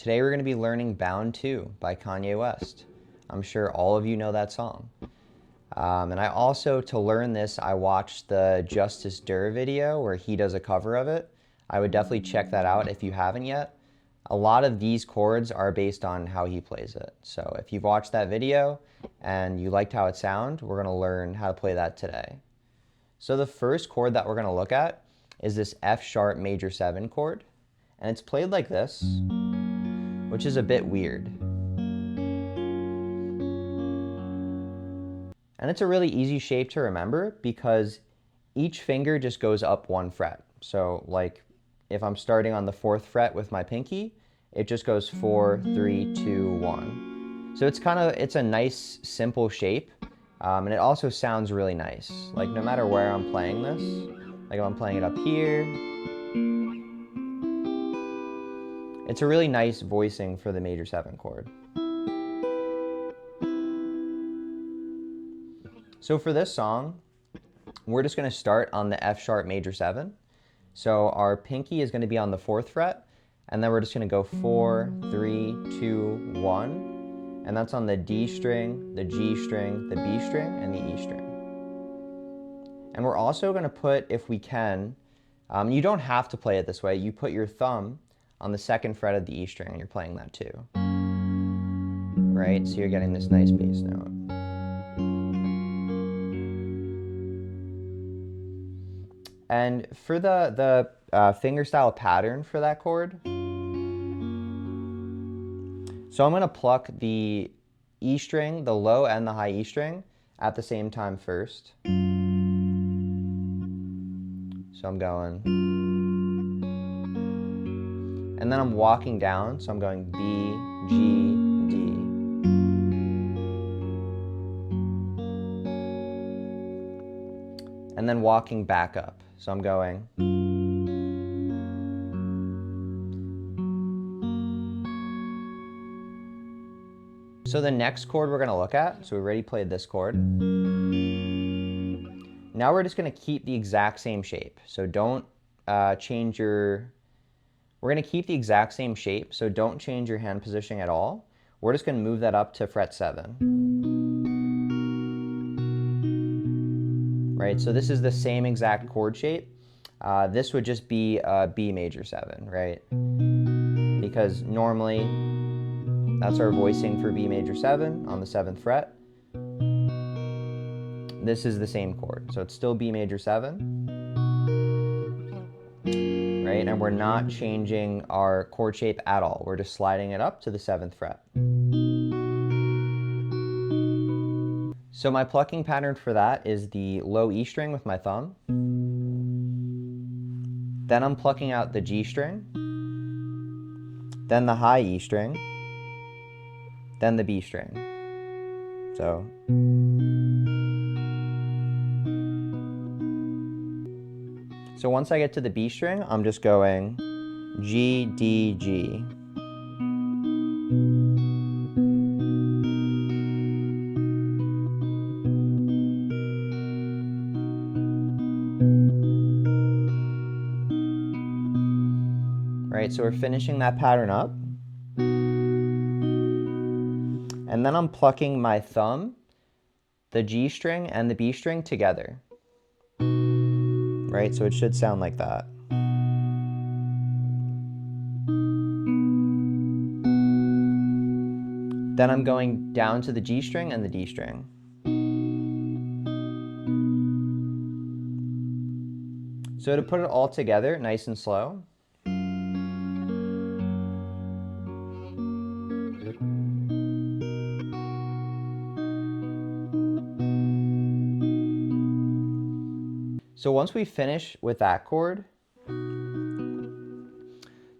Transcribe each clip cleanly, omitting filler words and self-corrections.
Today we're going to be learning Bound 2 by Kanye West. I'm sure all of you know that song. And I also, to learn this, I watched the Derr video where he does a cover of it. I would definitely check that out if you haven't yet. A lot of these chords are based on how he plays it. So if you've watched that video and you liked how it sounded, we're going to learn how to play that today. So the first chord that we're going to look at is this F sharp major 7 chord. And it's played like this, which is a bit weird. And it's a really easy shape to remember because each finger just goes up 1 fret. So like if I'm starting on the 4th fret with my pinky, it just goes 4, 3, 2, 1. So it's a nice simple shape. And it also sounds really nice. Like no matter where I'm playing this, like if I'm playing it up here, it's a really nice voicing for the major 7 chord. So for this song, we're just going to start on the F sharp major 7. So our pinky is going to be on the 4th fret, and then we're just going to go 4, 3, 2, 1. And that's on the D string, the G string, the B string, and the E string. And we're also going to put, if we can, you don't have to play it this way, you put your thumb on the 2nd fret of the E string, and you're playing that too. Right? So you're getting this nice bass note. And for the fingerstyle pattern for that chord, so I'm going to pluck the E string, the low and the high E string, at the same time first. So I'm going, and then I'm walking down, so I'm going B, G, D. And then walking back up, so I'm going. So the next chord we're going to look at, so we already played this chord. Now we're just going to keep the exact same shape. So don't change your, we're going to keep the exact same shape, so don't change your hand positioning at all. We're just going to move that up to fret 7. Right, so this is the same exact chord shape. This would just be B major 7, right? Because normally that's our voicing for B major 7 on the 7th fret. This is the same chord, so it's still B major 7, right? And we're not changing our chord shape at all. We're just sliding it up to the 7th fret. So my plucking pattern for that is the low E string with my thumb. Then I'm plucking out the G string, then the high E string, then the B string. So once I get to the B string, I'm just going G, D, G. Right, so we're finishing that pattern up. And then I'm plucking my thumb, the G string, and the B string together. Right, so it should sound like that. Then I'm going down to the G string and the D string. So to put it all together, nice and slow. So once we finish with that chord,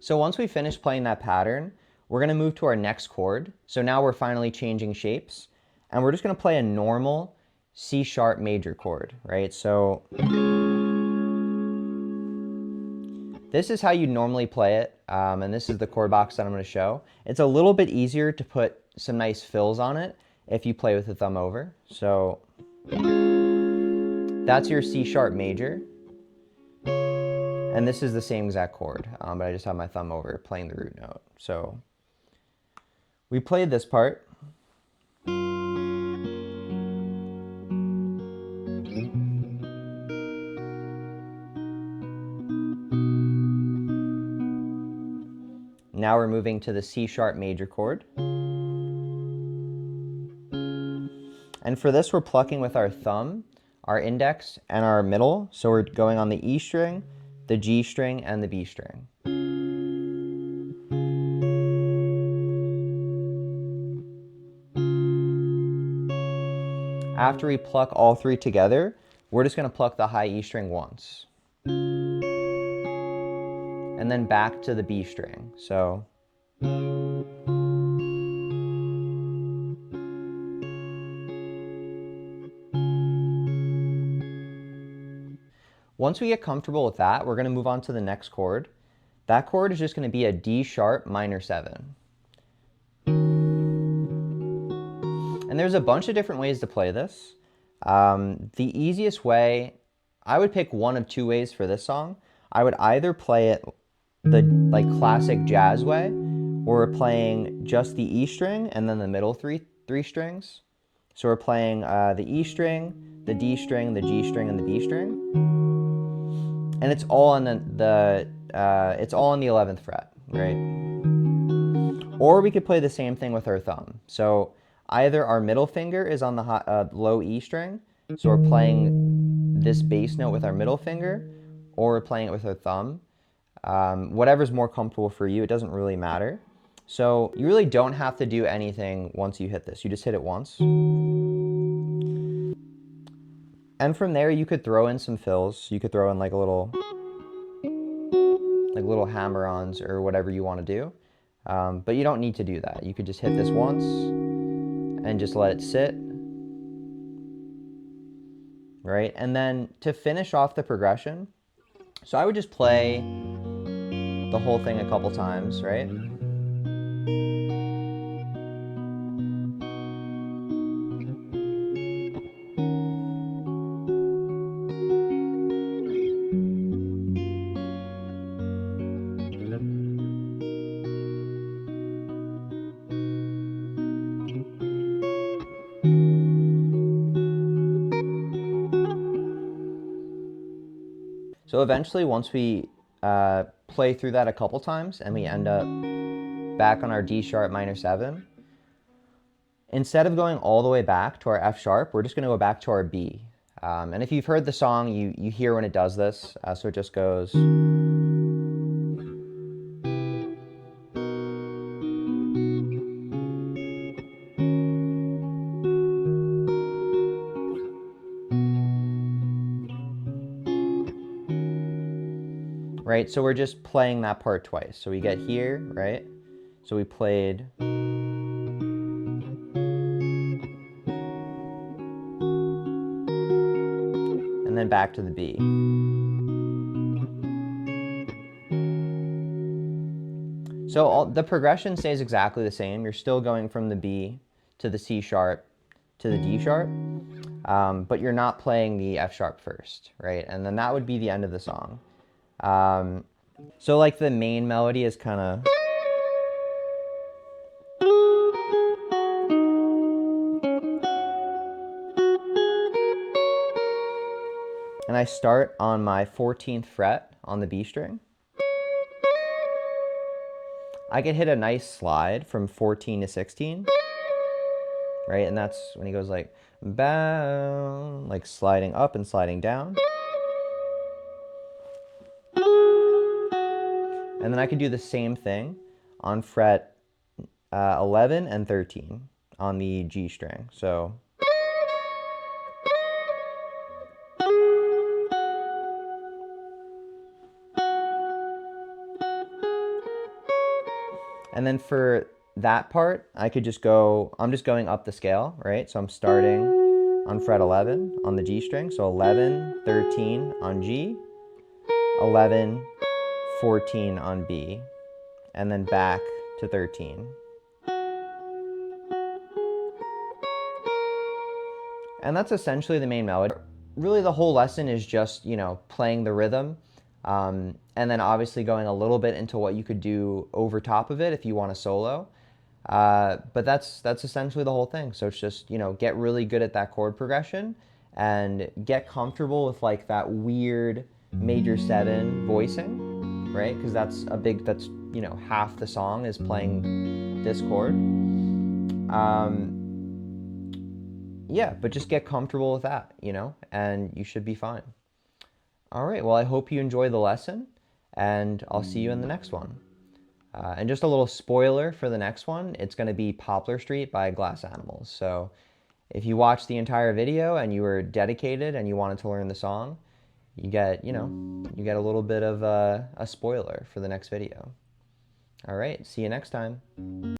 once we finish playing that pattern, we're going to move to our next chord. So now we're finally changing shapes, and we're just going to play a normal C sharp major chord, right? So this is how you normally play it, and this is the chord box that I'm going to show. It's a little bit easier to put some nice fills on it if you play with the thumb over. So that's your C sharp major. And this is the same exact chord, but I just have my thumb over playing the root note. So We played this part. Now we're moving to the C sharp major chord. And for this, we're plucking with our thumb, our index, and our middle. So we're going on the E string, the G string, and the B string. After we pluck all three together, we're just going to pluck the high E string once. And then back to the B string. So once we get comfortable with that, we're going to move on to the next chord. That chord is just going to be a D sharp minor 7. And there's a bunch of different ways to play this. The easiest way, I would pick one of two ways for this song. I would either play it the classic jazz way, or we're playing just the E string and then the middle three strings. So we're playing the E string, the D string, the G string, and the B string. And it's all on the 11th fret, right? Or we could play the same thing with our thumb. So either our middle finger is on the low E string, so we're playing this bass note with our middle finger, or we're playing it with our thumb. Whatever's more comfortable for you, it doesn't really matter. So you really don't have to do anything once you hit this. You just hit it once. And from there, you could throw in some fills. You could throw in like little hammer-ons or whatever you want to do. But you don't need to do that. You could just hit this once and just let it sit. Right? And then to finish off the progression, so I would just play the whole thing a couple times, right? So eventually, once we play through that a couple times and we end up back on our D sharp minor 7, instead of going all the way back to our F sharp, we're just going to go back to our B. And if you've heard the song, you hear when it does this. So it just goes. Right, so we're just playing that part twice. So we get here, right? So we played. And then back to the B. So the progression stays exactly the same. You're still going from the B to the C sharp to the D sharp, but you're not playing the F sharp first, right? And then that would be the end of the song. So like the main melody is kind of. And I start on my 14th fret on the B string. I can hit a nice slide from 14 to 16, right? And that's when he goes like, bow, like sliding up and sliding down. And then I could do the same thing on fret 11 and 13 on the G string. So. And then for that part, I could just go, I'm just going up the scale, right? So I'm starting on fret 11 on the G string. So 11, 13 on G, 11, 14 on B, and then back to 13. And that's essentially the main melody. Really the whole lesson is just, playing the rhythm, and then obviously going a little bit into what you could do over top of it if you want a solo. But that's essentially the whole thing. So it's just, you know, get really good at that chord progression and get comfortable with like that weird major 7 voicing, right? Because that's, you know, half the song is playing this chord. Yeah, but just get comfortable with that, you know, and you should be fine. All right, well, I hope you enjoy the lesson, and I'll see you in the next one. And just a little spoiler for the next one, it's going to be Poplar Street by Glass Animals. So if you watched the entire video and you were dedicated and you wanted to learn the song, you get, you know, you get a little bit of a spoiler for the next video. All right, see you next time.